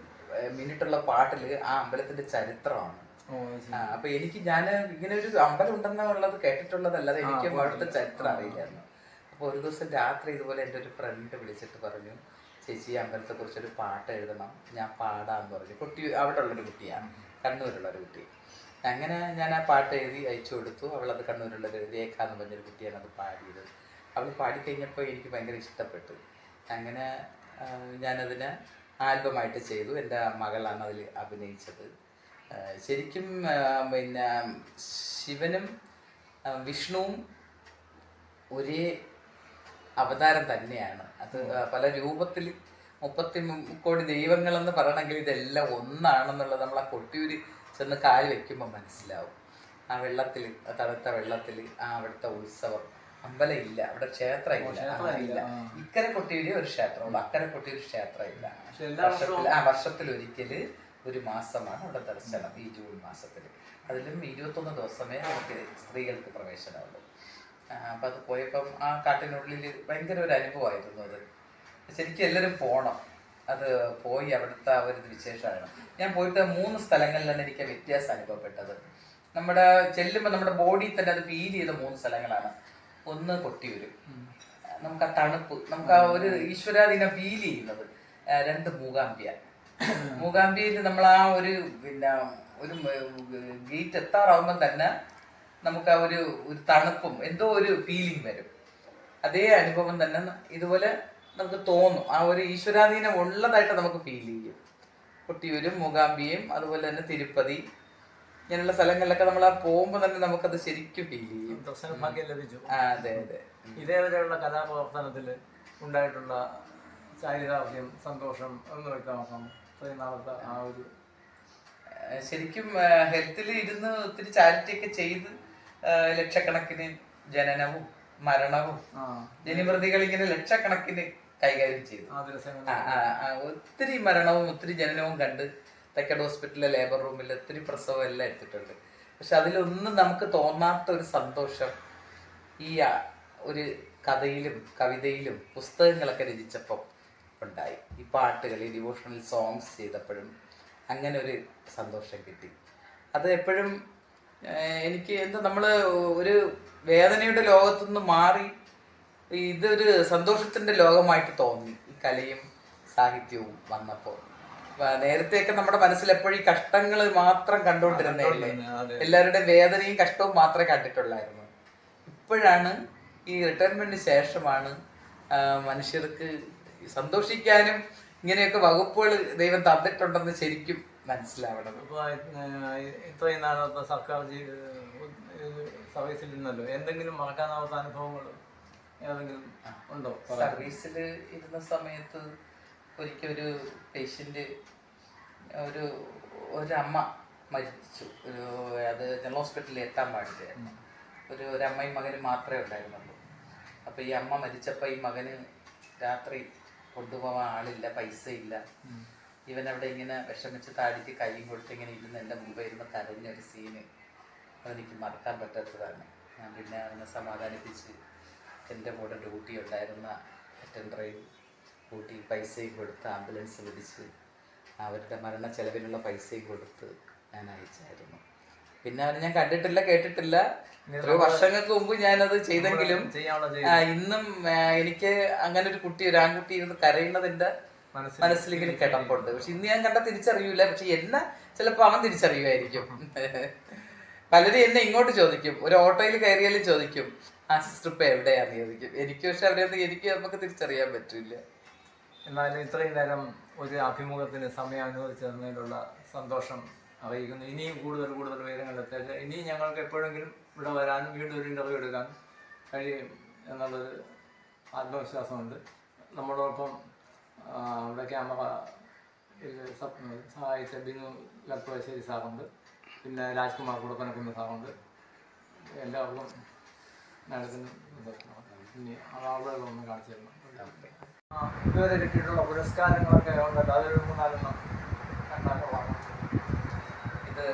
മിനിറ്റുള്ള പാട്ടിൽ ആ അമ്പലത്തിന്റെ ചരിത്രമാണ്. അപ്പൊ ഞാൻ ഇങ്ങനെ ഒരു അമ്പലം ഉണ്ടെന്നുള്ളത് കേട്ടിട്ടുള്ളതല്ലാതെ എനിക്ക് അവിടുത്തെ ചരിത്രം അറിയില്ലായിരുന്നു. അപ്പോൾ ഒരു ദിവസം രാത്രി ഇതുപോലെ എൻ്റെ ഒരു ഫ്രണ്ട് വിളിച്ചിട്ട് പറഞ്ഞു, ചേച്ചി ഈ അമ്പലത്തെ കുറിച്ചൊരു പാട്ട് എഴുതണം, ഞാൻ പാടാന്ന് പറഞ്ഞു. അവിടെ ഉള്ളൊരു കുട്ടിയാണ്, കണ്ണൂരുള്ളൊരു കുട്ടി. അങ്ങനെ ഞാൻ ആ പാട്ട് എഴുതി അയച്ചു കൊടുത്തു. അവളത് കണ്ണൂരുള്ളൊരു രേഖ എന്ന് പറഞ്ഞൊരു കുട്ടിയാണ് അത് പാടിയത്. അവൾ പാടിക്കഴിഞ്ഞപ്പോൾ എനിക്ക് ഭയങ്കര ഇഷ്ടപ്പെട്ടു. അങ്ങനെ ഞാനതിന് ആൽബമായിട്ട് ചെയ്തു. എൻ്റെ മകളാണ് അതിൽ അഭിനയിച്ചത്. ശരിക്കും പിന്നെ ശിവനും വിഷ്ണുവും ഒരേ അവതാരം തന്നെയാണ്. അത് പല രൂപത്തിൽ 30 കോടി ദൈവങ്ങളെന്ന് പറയണമെങ്കിൽ ഇതെല്ലാം ഒന്നാണെന്നുള്ളത് നമ്മൾ ആ കൊട്ടിയൂര് ചെന്ന് കാല് വെക്കുമ്പോൾ മനസ്സിലാവും. ആ വെള്ളത്തിൽ, തണുത്ത വെള്ളത്തിൽ, ആ അവിടുത്തെ ഉത്സവം. അമ്പലം ഇല്ല, അവിടെ ക്ഷേത്രം ഇല്ല. ഇക്കരെ കൊട്ടിയൂര് ഒരു ക്ഷേത്രമുള്ളൂ, അക്കരെ കൊട്ടിയൂര് ക്ഷേത്രം ഇല്ല. വർഷത്തിലൊരിക്കല് ഒരു മാസമാണ് അവിടെ ദർശനം, ഈ ജൂൺ മാസത്തിൽ. അതിലും 21 ദിവസമേ നമുക്ക് സ്ത്രീകൾക്ക് പ്രവേശനമുള്ളൂ. അപ്പം അത് പോയപ്പം ആ കാട്ടിനുള്ളിൽ ഭയങ്കര ഒരു അനുഭവമായിരുന്നു അത്. ശരിക്കും എല്ലാവരും പോകണം. അത് പോയി അവിടുത്തെ ആ ഒരു വിശേഷമാണ്. ഞാൻ പോയിട്ട് 3 സ്ഥലങ്ങളിലാണ് എനിക്ക് വ്യത്യാസം അനുഭവപ്പെട്ടത്. നമ്മുടെ ചെല്ലുമ്പോൾ നമ്മുടെ ബോഡിയിൽ തന്നെ അത് ഫീൽ ചെയ്ത 3 സ്ഥലങ്ങളാണ്. ഒന്ന് കൊട്ടിയൂര്, നമുക്ക് ആ തണുപ്പ്, നമുക്ക് ആ ഒരു ഈശ്വരാധീനം ഫീൽ ചെയ്യുന്നത്. 2 മൂകാംബിയയിൽ നമ്മൾ ആ ഒരു പിന്നെ ഒരു ഗേറ്റ് എത്താറാവുമ്പം തന്നെ നമുക്ക് ആ ഒരു തണുപ്പും എന്തോ ഒരു ഫീലിംഗ് വരും. അതേ അനുഭവം തന്നെ ഇതുപോലെ നമുക്ക് തോന്നും. ആ ഒരു ഈശ്വരാധീനം ഉള്ളതായിട്ട് നമുക്ക് ഫീൽ ചെയ്യും. കൊട്ടിയൂരും മൂകാംബിയും അതുപോലെ തന്നെ തിരുപ്പതി ഇങ്ങനെയുള്ള സ്ഥലങ്ങളിലൊക്കെ നമ്മൾ ആ പോകുമ്പോൾ തന്നെ നമുക്കത് ശരിക്കും ഫീൽ ചെയ്യും. ദർശനഭാഗ്യം ലഭിച്ചു. അതെ അതെ. ഇതേവരെയുള്ള കലാപ്രവർത്തനത്തിൽ ഉണ്ടായിട്ടുള്ള ചാരിതാർത്ഥ്യം, സന്തോഷം എന്ന് വ്യക്തമാക്കാം. നാളത്തെ ആ ഒരു ശരിക്കും ഹെൽത്തിൽ ഇരുന്ന് ഒത്തിരി ചാരിറ്റി ഒക്കെ ചെയ്ത് ലക്ഷക്കണക്കിന് ജനനവും മരണവും ജനിമൃതികൾ ഇങ്ങനെ ലക്ഷക്കണക്കിന് കൈകാര്യം ചെയ്തു. ഒത്തിരി മരണവും ഒത്തിരി ജനനവും കണ്ട് തെക്കഡ് ഹോസ്പിറ്റലിലെ ലേബർ റൂമിൽ ഒത്തിരി പ്രസവം എല്ലാം എടുത്തിട്ടുണ്ട്. പക്ഷെ അതിലൊന്നും നമുക്ക് തോന്നാത്ത ഒരു സന്തോഷം ഈ ഒരു കഥയിലും കവിതയിലും പുസ്തകങ്ങളൊക്കെ രചിച്ചപ്പോൾ ഉണ്ടായി. ഈ പാട്ടുകൾ, ഈ ഡിവോഷണൽ സോങ്സ് ചെയ്തപ്പോഴും അങ്ങനെ ഒരു സന്തോഷം കിട്ടി. അത് എപ്പോഴും എനിക്ക് എന്താ, നമ്മൾ ഒരു വേദനയുടെ ലോകത്തുനിന്ന് മാറി ഇതൊരു സന്തോഷത്തിൻ്റെ ലോകമായിട്ട് തോന്നി ഈ കലയും സാഹിത്യവും വന്നപ്പോൾ. നേരത്തെയൊക്കെ നമ്മുടെ മനസ്സിൽ എപ്പോഴും ഈ കഷ്ടങ്ങൾ മാത്രം കണ്ടുകൊണ്ടിരുന്നതല്ലേ, അതെ. എല്ലാവരുടെയും വേദനയും കഷ്ടവും മാത്രമേ കണ്ടിട്ടുള്ളായിരുന്നു. ഇപ്പോഴാണ് ഈ റിട്ടയർമെന്റിന് ശേഷമാണ് മനുഷ്യർക്ക് സന്തോഷിക്കാനും ഇങ്ങനെയൊക്കെ വകുപ്പുകൾ ദൈവം തന്നിട്ടുണ്ടെന്ന് ശരിക്കും മനസ്സിലാവണത്. ഇപ്പോൾ ഇത്രയും നാളത്തെ സർക്കാർ സർവീസിൽ ഇരുന്നല്ലോ, എന്തെങ്കിലും മറക്കാനാവാത്ത അനുഭവങ്ങൾ ഏതെങ്കിലും ഉണ്ടോ? സർവീസിൽ ഇരുന്ന സമയത്ത് ഒരിക്കൽ ഒരു പേഷ്യൻ്റ് ഒരമ്മ മരിച്ചു. അത് ജനറൽ ഹോസ്പിറ്റലിൽ എത്താൻ പാടില്ലായിരുന്നു. ഒരമ്മയും മകനും മാത്രമേ ഉണ്ടായിരുന്നുള്ളൂ. അപ്പോൾ ഈ അമ്മ മരിച്ചപ്പോൾ ഈ മകന് രാത്രി കൊണ്ടുപോകാൻ ആളില്ല, പൈസ ഇല്ല. ഇവനവിടെ ഇങ്ങനെ വിഷമിച്ച് താടിക്ക് കൈയും കൊടുത്ത് ഇങ്ങനെ ഇരുന്ന് എൻ്റെ മുമ്പ് ഇരുന്ന് കരഞ്ഞൊരു സീന് അതെനിക്ക് മറക്കാൻ പറ്റാത്തതാണ്. ഞാൻ പിന്നെ അവനെ സമാധാനിപ്പിച്ച് എൻ്റെ കൂടെ ഡ്യൂട്ടി ഉണ്ടായിരുന്ന അറ്റൻഡറേയും കൂട്ടി പൈസയും കൊടുത്ത് ആംബുലൻസ് വിളിച്ച് അവരുടെ മരണ ചെലവിനുള്ള പൈസയും കൊടുത്ത് ഞാൻ അയച്ചായിരുന്നു. പിന്നെ അവനെ ഞാൻ കണ്ടിട്ടില്ല, കേട്ടിട്ടില്ല. എത്രയോ വർഷങ്ങൾക്ക് മുമ്പ് ഞാനത് ചെയ്തെങ്കിലും ഇന്നും എനിക്ക് അങ്ങനെ ഒരു കുട്ടി, ഒരു ആൺകുട്ടി ഇരുന്ന് കരയുന്നത് എൻ്റെ മനസ്സിലിങ്ങനെ കിടപ്പുണ്ട്. പക്ഷെ ഇന്ന് ഞാൻ കണ്ട തിരിച്ചറിയൂല. പക്ഷെ എന്നെ ചിലപ്പോൾ അവൻ തിരിച്ചറിയുമായിരിക്കും. പലരും എന്നെ ഇങ്ങോട്ട് ചോദിക്കും, ഒരു ഓട്ടോയിൽ കയറിയാലും ചോദിക്കും, ആ സിസ്റ്റർ ഇപ്പൊ എവിടെയാന്ന് ചോദിക്കും. എനിക്ക് പക്ഷെ അവരെയൊന്നും എനിക്ക് നമുക്ക് തിരിച്ചറിയാൻ പറ്റില്ല. എന്നാലും ഇത്രയും നേരം ഒരു അഭിമുഖത്തിന് സമയം അനുവദിച്ചു തന്നതിലുള്ള സന്തോഷം അറിയിക്കുന്നു. ഇനിയും കൂടുതൽ ഉയരങ്ങളിലെത്തില്ല. ഇനിയും ഞങ്ങൾക്ക് എപ്പോഴെങ്കിലും ഇവിടെ വരാനും വീണ്ടും ഒരു ഇൻ്റർവ്യൂ എടുക്കാൻ കഴിയും എന്നുള്ളൊരു ആത്മവിശ്വാസമുണ്ട്. നമ്മളോടൊപ്പം ഇവിടെ ക്യാമറ സഹായിച്ച ബിനു ലപ്പശ്ശേരി സാറുണ്ട്, പിന്നെ രാജ്കുമാർ കുടപ്പനക്കുന്ന് സാറുണ്ട്. എല്ലാവർക്കും നടത്തുന്നു. ഇനി ആളുകളൊന്ന് കാണിച്ചു തരണം. ഇതുവരെ കിട്ടിയിട്ടുള്ള പുരസ്കാരങ്ങളൊക്കെ ഉണ്ടല്ലോ, അതൊരു 3-4 കണ്ടാക്കമാണ്. ഇത്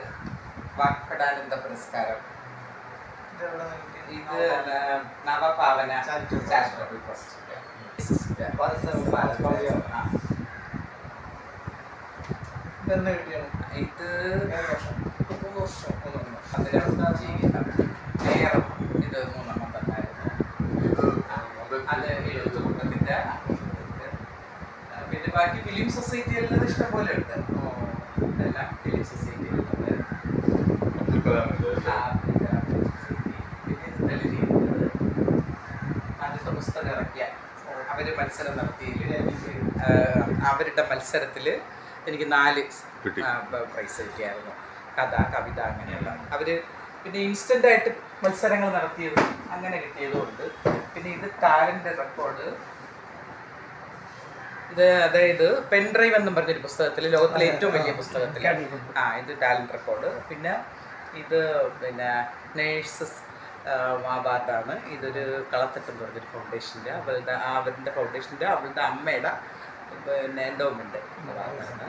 വാക്പടാനന്ദ പുരസ്കാരം, ഇത് നവപാവന ചാരിറ്റബിൾ ട്രസ്റ്റ്. ഇതെന്ന് കിട്ടിയാണ്? ഇത് 3 വർഷം. ഇത് 3-ാമതായിരുന്നു. അത് എഴുത്തുകൂട്ടത്തിന്റെ. പിന്നെ ബാക്കി ഫിലിം സൊസൈറ്റികളിൽ ഇഷ്ടം പോലെ ഉണ്ട്. എല്ലാം ഫിലിം സൊസൈറ്റികളുണ്ട്. ആദ്യത്തെ പുസ്തകം ഇറക്കിയ അവര് മത്സരം നടത്തിയതിൽ അവരുടെ മത്സരത്തിൽ എനിക്ക് 4 പ്രൈസ് കിട്ടിയായിരുന്നു. കഥ, കവിത, അങ്ങനെയുള്ള. അവര് പിന്നെ ഇൻസ്റ്റന്റ് ആയിട്ട് മത്സരങ്ങൾ നടത്തിയത് അങ്ങനെ കിട്ടിയതുകൊണ്ട്. പിന്നെ ഇത് ടാലന്റ് റെക്കോർഡ്. ഇത് അതായത് പെൻഡ്രൈവ് എന്നും പറഞ്ഞൊരു പുസ്തകത്തിൽ, ലോകത്തിലെ ഏറ്റവും വലിയ പുസ്തകത്തിൽ ഇത് ടാലന്റ് റെക്കോർഡ്. പിന്നെ ഇത് നേഴ്സസ് അവാർഡാണ്. ഇതൊരു കളത്തട്ട് എന്ന് പറഞ്ഞൊരു ഫൗണ്ടേഷൻ്റെ അവരുടെ ഫൗണ്ടേഷൻ്റെ അവരുടെ അമ്മയുടെ എൻഡോമെൻ്റ് അവാർഡാണ്.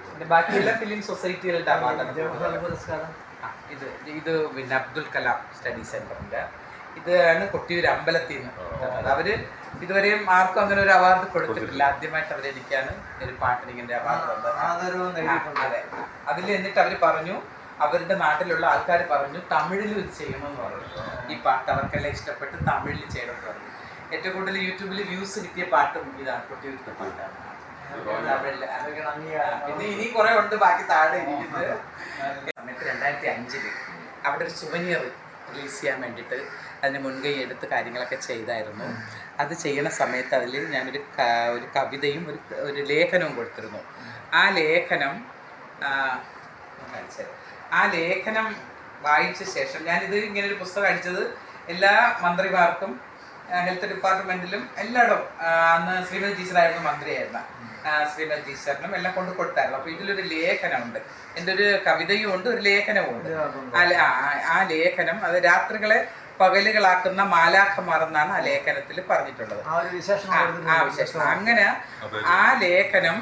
പിന്നെ ബാക്കിയുള്ള ഫിലിം സൊസൈറ്റികളുടെ അവാർഡാണ്. ഇത് പിന്നെ അബ്ദുൽ കലാം സ്റ്റഡി സെന്ററിന്റെ. ഇതാണ് കൊട്ടിയൂർ അമ്പലത്തിൽ നിന്ന്. അവര് ഇതുവരെയും ആർക്കും അങ്ങനെ ഒരു അവാർഡ് കൊടുത്തിട്ടില്ല. ആദ്യമായിട്ട് അവരെനിക്കാണ് ഒരു പാട്ടിനിങ്ങിന്റെ അവാർഡ് തന്നത്. അതെ. അതിൽ എന്നിട്ട് അവര് പറഞ്ഞു, അവരുടെ നാട്ടിലുള്ള ആൾക്കാർ പറഞ്ഞു തമിഴിലും ഇത് ചെയ്യണമെന്ന് പറഞ്ഞു. ഈ പാട്ട് അവർക്കെല്ലാം ഇഷ്ടപ്പെട്ട് തമിഴിൽ ചെയ്യണമെന്ന് പറഞ്ഞു. ഏറ്റവും കൂടുതൽ യൂട്യൂബിൽ വ്യൂസ് കിട്ടിയ പാട്ടും ഇതാണ്, കൊട്ടിയൂരിന്റെ പാട്ടാണ്. പിന്നെ ഇനി കുറെ ഉണ്ട് ബാക്കി താഴെ ഇരിക്കുന്നത്. സമയത്ത് 2005 അവിടെ ഒരു സുവനിയർ റിലീസ് ചെയ്യാൻ വേണ്ടിയിട്ട് അതിന് മുൻകൈ എടുത്ത് കാര്യങ്ങളൊക്കെ ചെയ്തായിരുന്നു. അത് ചെയ്യുന്ന സമയത്ത് അതിൽ ഞാനൊരു കവിതയും ഒരു ലേഖനവും കൊടുത്തിരുന്നു. ആ ലേഖനം വായിച്ച ശേഷം ഞാനിത് ഇങ്ങനെ ഒരു പുസ്തകം അടിച്ചത് എല്ലാ മന്ത്രിമാർക്കും ഹെൽത്ത് ഡിപ്പാർട്ട്മെന്റിലും എല്ലായിടും. അന്ന് ശ്രീമതി ടീച്ചറായിരുന്നു മന്ത്രിയായിരുന്ന ശ്രീമതി ടീച്ചറിനും എല്ലാം കൊണ്ട് കൊടുത്തായിരുന്നു. അപ്പോൾ ഇതിലൊരു ലേഖനമുണ്ട്, എൻ്റെ ഒരു കവിതയും ഉണ്ട്, ഒരു ലേഖനവും ഉണ്ട്. ആ ലേഖനം അത് രാത്രികളെ പകലുകളാക്കുന്ന മാലാഖമാർ എന്നാണ് ആ ലേഖനത്തിൽ പറഞ്ഞിട്ടുള്ളത്. ആ വിശേഷം അങ്ങനെ ആ ലേഖനം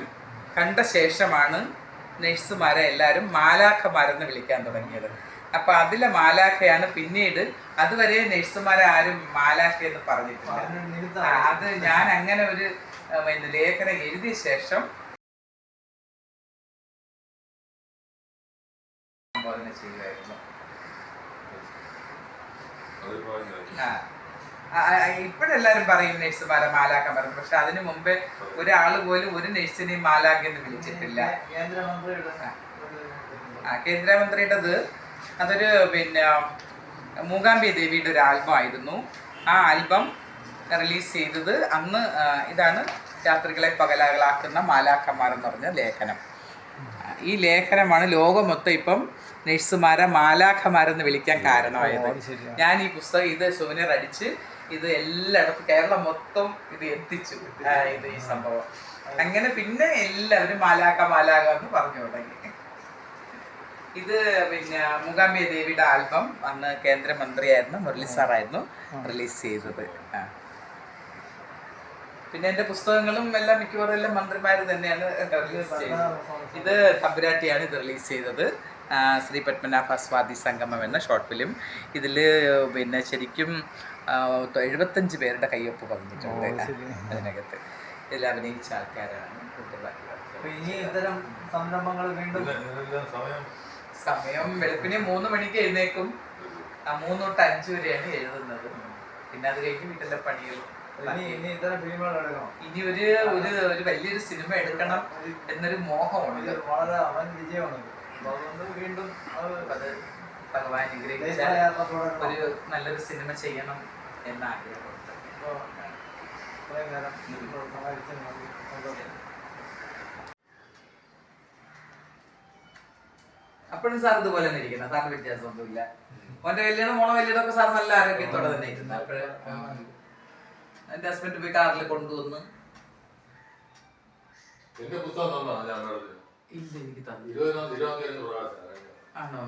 കണ്ട ശേഷമാണ് നഴ്സുമാരെ എല്ലാവരും മാലാഖമാരെന്ന് വിളിക്കാൻ തുടങ്ങിയത്. അപ്പൊ അതിലെ മാലാഖയാണ്. പിന്നീട് അതുവരെ നഴ്സുമാരെ ആരും മാലാഖ എന്ന് പറഞ്ഞിട്ടില്ല. അത് ഞാൻ അങ്ങനെ ഒരു ലേഖനം എഴുതിയ ശേഷം ചെയ്യുമായിരുന്നു. ഇപ്പോഴെല്ലാരും പറയും നഴ്സുമാരെ മാലാക്കന്മാർ, പക്ഷെ അതിനു മുമ്പേ ഒരാള് പോലും ഒരു നഴ്സിനെയും മാലാഖെന്ന് വിളിച്ചിട്ടില്ല. കേന്ദ്രമന്ത്രിയുടേത് അതൊരു പിന്നെ മൂകാംബിക ദേവിയുടെ ഒരു ആൽബം ആയിരുന്നു. ആ ആൽബം റിലീസ് ചെയ്തത് അന്ന്. ഇതാണ് രാത്രികളെ പകലാകളാക്കുന്ന മാലാഖമാർ എന്ന് പറഞ്ഞ ലേഖനം. ഈ ലേഖനമാണ് ലോകം മൊത്തം ഇപ്പം നഴ്സുമാരെ മാലാഖമാരെന്ന് വിളിക്കാൻ കാരണമായത്. ഞാൻ ഈ പുസ്തകം ഇത് സൂനിയർ അടിച്ച് ഇത് എല്ലായിടത്തും കേരളം മൊത്തം ഇത് എത്തിച്ചു. ഇത് ഈ സംഭവം അങ്ങനെ പിന്നെ എല്ലാവരും മാലാഖ എന്ന് പറഞ്ഞു തുടങ്ങി. ഇത് പിന്നെ മൂകാംബിക ദേവിയുടെ ആൽബം അന്ന് കേന്ദ്രമന്ത്രിയായിരുന്നു മുരളി സാറായിരുന്നു റിലീസ് ചെയ്തത്. പിന്നെ എൻ്റെ പുസ്തകങ്ങളും എല്ലാം മിക്കവാറും എല്ലാം മന്ത്രിമാർ തന്നെയാണ് റിലീസ് ചെയ്തത്. ഇത് തമ്പുരാട്ടിയാണ് ഇത് റിലീസ് ചെയ്തത്. ശ്രീ പത്മനാഭ സ്വാതി സംഗമം എന്ന ഷോർട്ട് ഫിലിം. ഇതിൽ പിന്നെ ശരിക്കും 75 പേരുടെ കയ്യൊപ്പ് പറഞ്ഞിട്ടുണ്ട് അതിനകത്ത്. ഇതിൽ അഭിനയിച്ച ആൾക്കാരാണ്. സമയം വെളുപ്പിനെ 3 മണിക്ക് എഴുന്നേക്കും. 3 തൊട്ട് 5 വരെയാണ് എഴുതുന്നത്. പിന്നെ അത് കഴിഞ്ഞ് വീട്ടിലെ പണികൾ. ഇനി ഒരു വലിയൊരു സിനിമ എടുക്കണം എന്നൊരു മോഹമുണ്ട്. വീണ്ടും അത് ഭഗവാൻ അനുഗ്രഹിച്ചാൽ ഒരു നല്ലൊരു സിനിമ ചെയ്യണം എന്ന ആഗ്രഹമുണ്ട്. അപ്പോഴും സാർ ഇതുപോലെ തന്നെ ഇരിക്കണം. സാറിന് വ്യത്യാസമൊന്നുമില്ല. മോന്റെ കല്യാണം മോളെ കല്യാണം ഒക്കെ സാർ നല്ല ആരോഗ്യത്തോടെ തന്നെ ഇരുന്നു. അപ്പോഴേ എന്റെ ഹസ്ബൻഡ് പോയി കാറിൽ കൊണ്ടുവന്ന് എന്റെ പുസ്തകം ഇല്ല എനിക്ക് തന്നു. ഇരുപതാം തീയതി ആണോ?